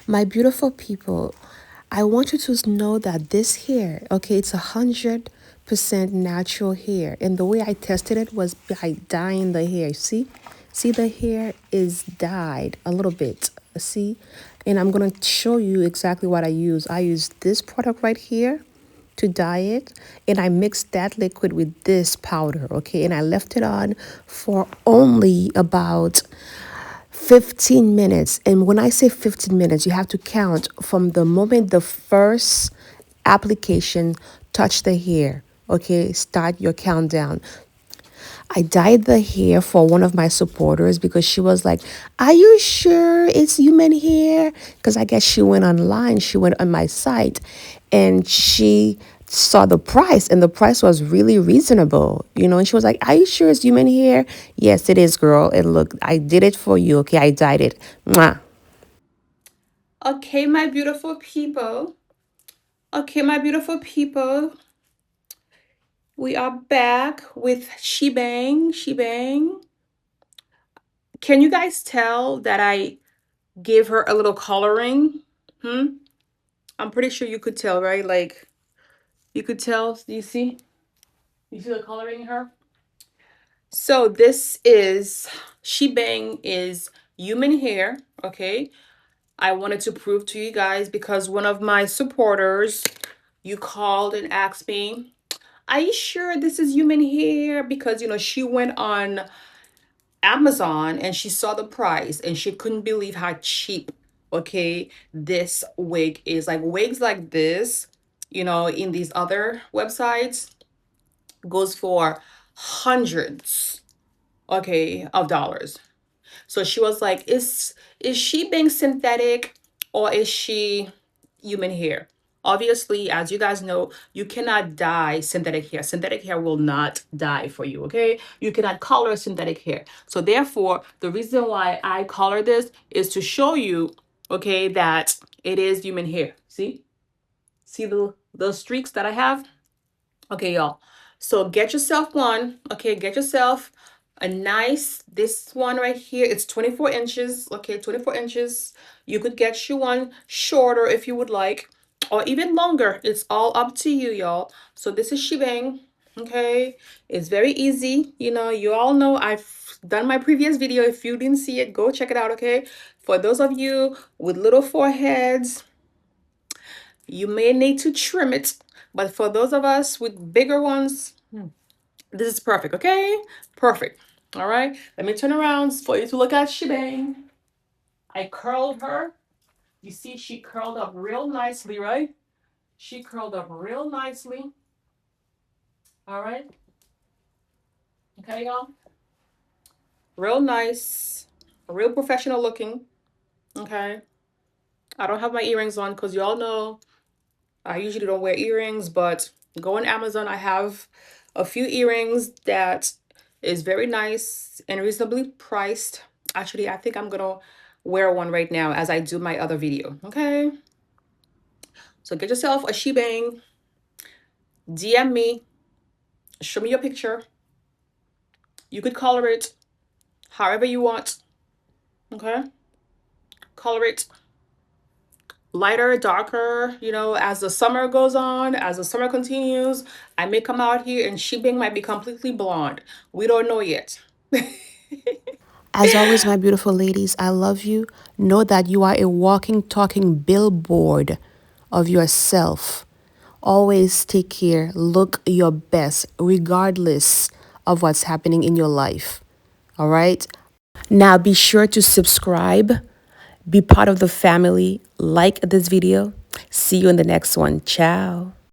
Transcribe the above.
My beautiful people, I want you to know that this hair, okay, it's 100% natural hair. And the way I tested it was by dyeing the hair. See, the hair is dyed a little bit. See? And I'm going to show you exactly what I use. I use this product right here to dye it, and I mixed that liquid with this powder, okay? And I left it on for only about 15 minutes. And when I say 15 minutes, you have to count from the moment the first application touched the hair. Okay, start your countdown. I dyed the hair for one of my supporters because she was like, "Are you sure it's human hair?" Because I guess she went online, she went on my site, and she saw the price, and the price was really reasonable, And she was like, "Are you sure it's human hair?" "Yes, it is, girl. And look, I did it for you. Okay, I dyed it." Mwah. Okay, my beautiful people. Okay, my beautiful people. We are back with Shebang. Shebang. Can you guys tell that I gave her a little coloring? I'm pretty sure you could tell, right? Like, you could tell. Do you see? You see the coloring in her? So this is, Shebang is human hair, okay? I wanted to prove to you guys because one of my supporters, you called and asked me, "Are you sure this is human hair?" Because, she went on Amazon and she saw the price and she couldn't believe how cheap, okay, this wig is. Like wigs like this, in these other websites goes for hundreds, okay, of dollars. So she was like, is she being synthetic or is she human hair? Obviously, as you guys know, you cannot dye synthetic hair. Synthetic hair will not dye for you, okay? You cannot color synthetic hair. So therefore, the reason why I color this is to show you, okay, that it is human hair. See? See the streaks that I have? Okay, y'all. So get yourself one. Okay, get yourself a nice, this one right here. It's 24 inches. Okay, 24 inches. You could get you one shorter if you would like, or even longer. It's all up to you, y'all. So this is Shebang. Okay, it's very easy. You all know I've done my previous video. If you didn't see it, go check it out. Okay, for those of you with little foreheads, you may need to trim it, but for those of us with bigger ones, this is perfect, okay? Perfect. All right, let me turn around for you to look at Shebang. I curled her. You see, she curled up real nicely, right? She curled up real nicely. All right. Okay, y'all. Real nice, real professional looking. Okay. I don't have my earrings on because y'all know I usually don't wear earrings, but go on Amazon. I have a few earrings that is very nice and reasonably priced. Actually, I think I'm gonna wear one right now as I do my other video. Okay. So get yourself a Shebang, DM me, show me your picture. You could color it however you want. Okay. Color it lighter, darker, as the summer goes on, as the summer continues, I may come out here and Shebang might be completely blonde. We don't know yet. As always, my beautiful ladies, I love you. Know that you are a walking, talking billboard of yourself. Always take care. Look your best, regardless of what's happening in your life. All right? Now be sure to subscribe, be part of the family, like this video. See you in the next one. Ciao.